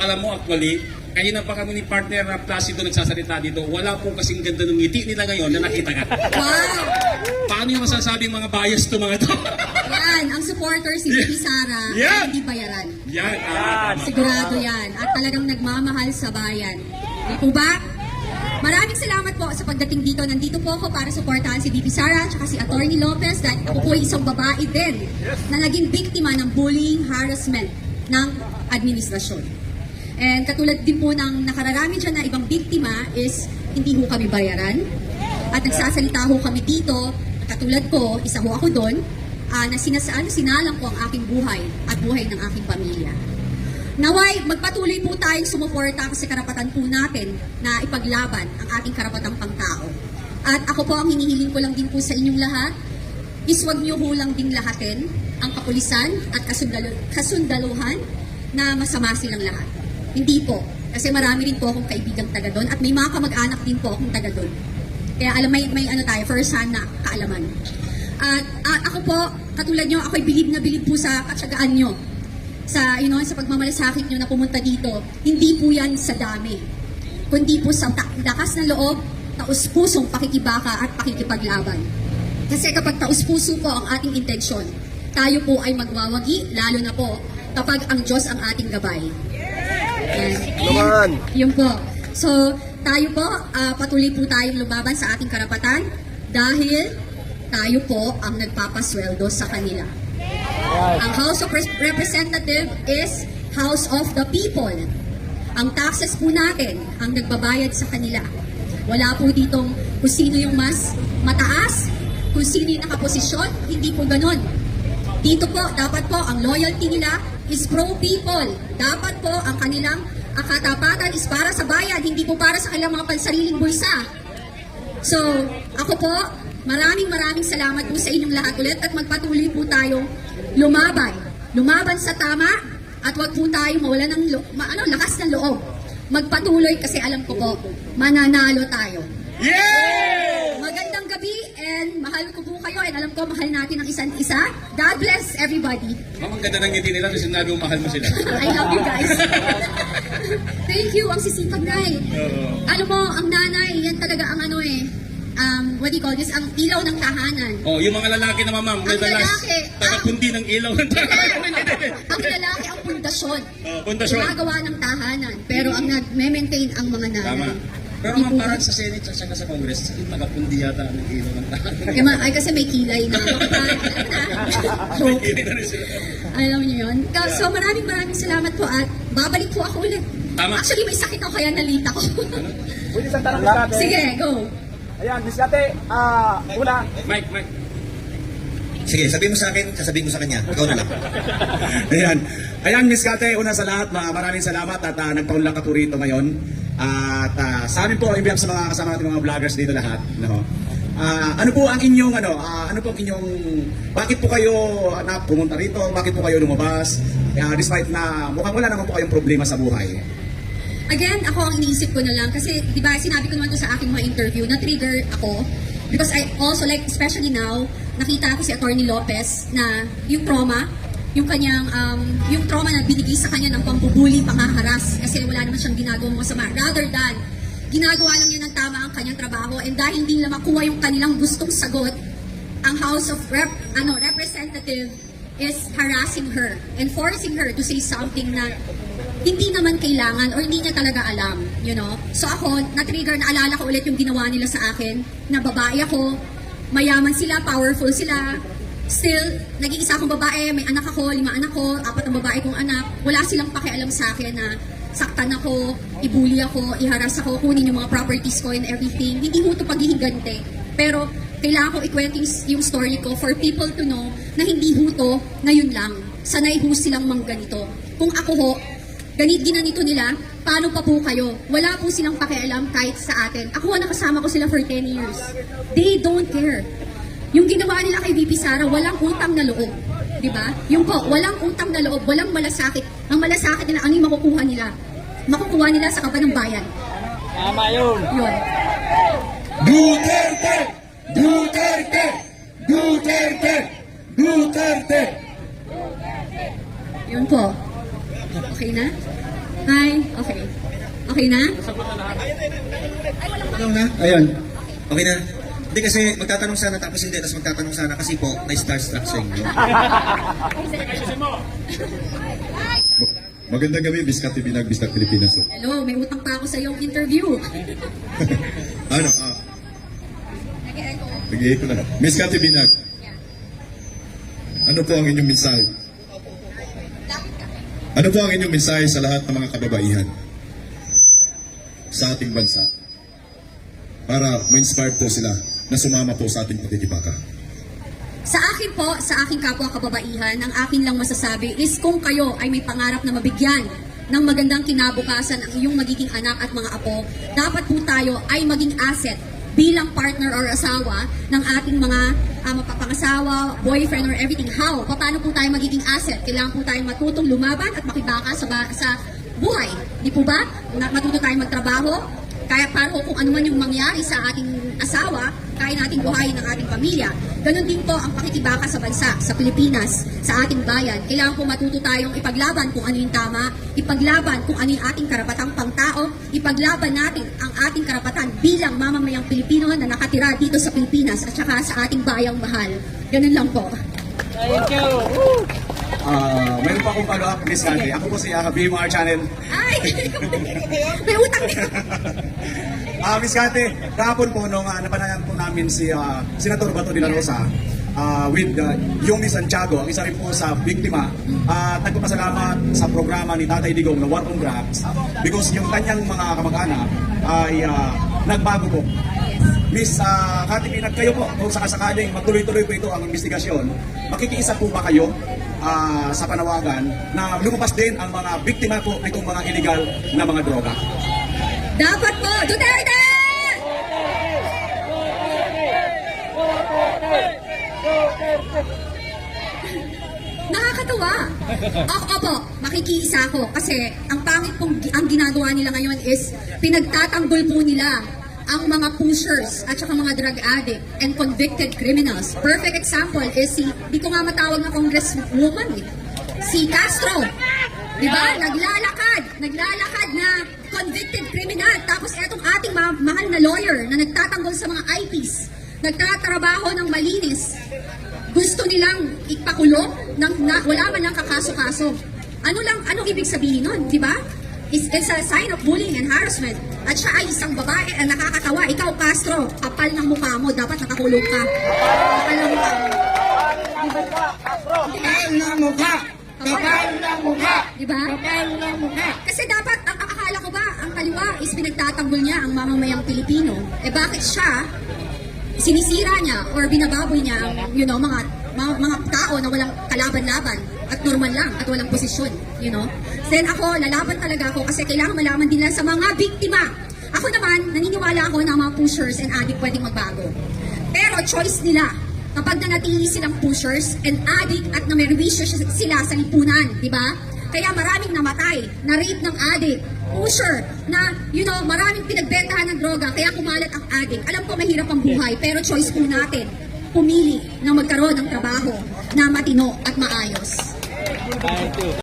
alam mo actually, kanina pa kami ni partner na Placido nagsasalita dito, wala po kasing ganda ng ngiti nila ngayon na nakita ka. Wow! Paano yung masasabing mga bias to mga to? Yan, ang supporters ni Bibi Sara Yan! ay hindi bayaran. Yan. Sigurado yan. At talagang nagmamahal sa bayan. Di po ba? Maraming salamat po sa pagdating dito. Nandito po ako para suportahan si Bibi Sara at si Atty. Lopez dahil ako po ay isang babae din na naging biktima ng bullying, harassment ng administrasyon. And katulad din po ng nakararami dyan na ibang biktima is hindi ho kami bayaran. At nagsasalita ho kami dito, katulad ko, isa ho ako doon, na sinalang ko ang aking buhay at buhay ng aking pamilya. Naway, magpatuloy po tayong sumuporta sa karapatan po natin na ipaglaban ang ating karapatang pangtao. At ako po, ang hinihiling ko lang din po sa inyong lahat, is huwag niyo ho lang ding lahatin ang kapulisan at kasundaluhan na masama silang lahat. Hindi po. Kasi marami rin po akong kaibigang taga doon at may mga kamag-anak din po akong taga doon. Kaya alam, may ano tayo, first hand na kaalaman. At ako po, katulad nyo, ako'y bilib na bilib po sa katsagaan nyo. Sa pagmamalasakit nyo na pumunta dito. Hindi po yan sa dami. Kundi po sa lakas ng loob, taus-pusong pakikibaka at pakikipaglaban. Kasi kapag taus-puso po ang ating intensyon, tayo po ay magwawagi, lalo na po kapag ang Diyos ang ating gabay. Naman! Yun po. So, tayo po, patuloy po tayong lumaban sa ating karapatan dahil tayo po ang nagpapasweldo sa kanila. Ang House of Representative is House of the People. Ang taxes po natin ang nagbabayad sa kanila. Wala po ditong kung sino yung mas mataas, kung sino yung nakaposisyon, hindi po ganon. Dito po, dapat po, ang loyalty nila is pro-people. Dapat po, ang kanilang katapatan is para sa bayan, hindi po para sa kanilang mga pansariling bulsa. So, ako po, maraming salamat po sa inyong lahat ulit at magpatuloy po tayong lumaban. Lumaban sa tama at wag po tayong mawala ng lakas ng loob. Magpatuloy kasi alam ko po, mananalo tayo. Yeah! Magandang gabi and mahal ko po kayo and alam ko mahal natin ang isa't isa. God bless everybody. Ma'am, ang ganda ng ngiti nila kasi sinabi mo mahal mo sila. I love you guys. Thank you, ang sisipag na Ano mo, ang nanay, yan talaga ang what do you call this? Ang ilaw ng tahanan. Oh, yung mga lalaki naman, ma'am, Ang lalaki, tagapundi ng ilaw ng tahanan. Ang lalaki ang pundasyon. Pundasyon. Gumagawa ng tahanan. Pero ang nag-maintain ang mga nanay. Tama. Pero ma'am, parang sa Senate at saka sa Congress, tagapundi yata ng ilaw ng tahanan. Ay, kasi may kilay na. Alam niyo yun? So maraming salamat po at babalik po ako ulit. Tama. Actually, may sakit ako kaya nalita ko. Pwede isang tanong Miss Kate. Sige, go. Ayan, Miss Kate, una. Mike. Sige, sabihin mo sa akin, sasabihin ko sa kanya. Ikaw na lang. Ayan, Miss Kate, una sa lahat, maraming salamat at nagpaunlak ka po rito ngayon. At sa amin po, imbiyang sa mga kasama natin mga vloggers dito lahat. No? Ano po ang inyong, bakit po kayo pumunta rito? Bakit po kayo lumabas? Despite na mukhang wala naman po kayong problema sa buhay. Again, ako ang iniisip ko na lang kasi, di ba, sinabi ko naman to sa aking mga interview, na-trigger ako because I also like, especially now, nakita ko si Atty. Lopez na yung trauma, yung kanyang, yung trauma na binigay sa kanya ng pambubuli, panghaharas kasi wala naman siyang ginagawang masama. Rather than, ginagawa lang yun ng tama ang kanyang trabaho and dahil hindi nila makuha yung kanilang gustong sagot, ang House of Representative is harassing her and forcing her to say something na hindi naman kailangan or hindi niya talaga alam, you know. So ako, na-trigger, naalala ko ulit yung ginawa nila sa akin, na babae ako, mayaman sila, powerful sila, still, nag-iisa akong babae, may anak ako, 5 anak ko, 4 ang babae kong anak, wala silang pakialam sa akin na saktan ako, ibuli ako, iharas ako, kunin yung mga properties ko and everything. Hindi ho ito paghihigante. Pero, kailangan ko ikwento yung story ko for people to know na hindi ho ito na yun lang. Sanay ho silang mangganito. Kung ako ho, ginanito nila, paano pa po kayo? Wala po silang pakialam kahit sa atin. Ako nakasama ko sila for 10 years. They don't care. Yung ginawa nila kay VP Sara, walang utang na loob. Diba? Yung po, walang utang na loob, walang malasakit. Ang malasakit nila, ano yung makukuha nila? Makukuha nila sa kaba ng bayan. Tama yun. Yun. Duterte! Duterte! Duterte! Duterte! Yun po. Okay na? Hi? Okay. Okay na? Ano na? Ayun. Okay na. Hindi kasi magtatanong sana tapos hindi, tapos magtatanong sana kasi po na-starstruck sa inyo. Magandang gabi, Biskat TV ng Biskat Pilipinas. Hello, may utang pa ako sa iyong interview. Ano? Nag-i-echo na. Biskat TV nag. Ano po ang inyong mensahe? Ano po ang inyong mensahe sa lahat ng mga kababaihan sa ating bansa? Para ma-inspire po sila na sumama po sa ating patitibaka. Sa akin po, sa aking kapwa kababaihan, ang akin lang masasabi is kung kayo ay may pangarap na mabigyan ng magandang kinabukasan ang iyong magiging anak at mga apo, dapat po tayo ay maging asset bilang partner or asawa ng ating mga mapapangasawa, boyfriend or everything. How? Paano po tayo magiging asset? Kailangan po tayo matutong lumaban at makibaka sa buhay. Di po ba? Matuto tayong magtrabaho. Kaya para kung ano man yung mangyari sa ating asawa, kaya nating buhayin ang ating pamilya. Ganon din po ang pakikibaka sa bansa, sa Pilipinas, sa ating bayan. Kailangan po matuto tayong ipaglaban kung ano yung tama, ipaglaban kung ano yung ating karapatang pangtao, ipaglaban natin ang ating karapatan bilang mamamayang Pilipino na nakatira dito sa Pilipinas at saka sa ating bayang mahal. Ganon lang po. Meron pa akong follow-up, Miss Candy. Ako po si BMR Channel. Ay! May utang din. Miss Kate, kahapon po nung napanayan po namin si Senator Bato de la Rosa with Yumi Santiago, ang isa rin po sa biktima. At nagpapasalamat sa programa ni Tatay Digong na War on Drugs because yung kanyang mga kamag-anak ay nagbago po. Miss Kate Pinag, kayo po, kung sakasakaling magtuloy-tuloy po ito ang investigasyon, makikiisa po ba kayo sa panawagan na lumabas din ang mga biktima po nitong mga illegal na mga droga? Dapat po! Duterte! Nakakatawa. Ako po, makikiisa ako kasi ang pangit pong ang ginagawa nila ngayon is pinagtatanggol po nila ang mga pushers at saka mga drug addict and convicted criminals. Perfect example is di ko nga matawag na congresswoman si Castro. Diba? Naglalakad na convicted criminal. Tapos etong ating mahal na lawyer na nagtatanggol sa mga IPs, nagtatrabaho ng malinis. Gusto nilang ipakulong wala man lang kakaso-kaso. Anong ibig sabihin nun, di ba? It's a sign of bullying and harassment. At siya ay isang babae ang nakakatawa. Ikaw, Castro, kapal ng mukha mo. Dapat nakakulong ka. Kapal ng mukha mo. Kapal ng mukha! Kapal ng mukha! Diba? Kapal ng mukha! Kasi dapat, ang akala ko ba, ang kaliwa is pinagtatanggol niya ang mamamayang Pilipino. Eh bakit siya, sinisira niya or binababoy niya ang, mga tao na walang kalaban-laban at normal lang at walang posisyon, Then ako, lalaban talaga ako kasi kailangan malaman din lang sa mga biktima. Ako naman, naniniwala ako na mga pushers and addict pwedeng magbago. Pero choice nila. Kapag nanatili silang pushers and addict at namerwisyo sila sa lipunan, di ba? Kaya maraming namatay, na-rape ng addict, pusher, na, maraming pinagbentahan ng droga, kaya kumalat ang addict. Alam ko mahirap ang buhay, pero choice po natin pumili na magkaroon ng trabaho na matino at maayos.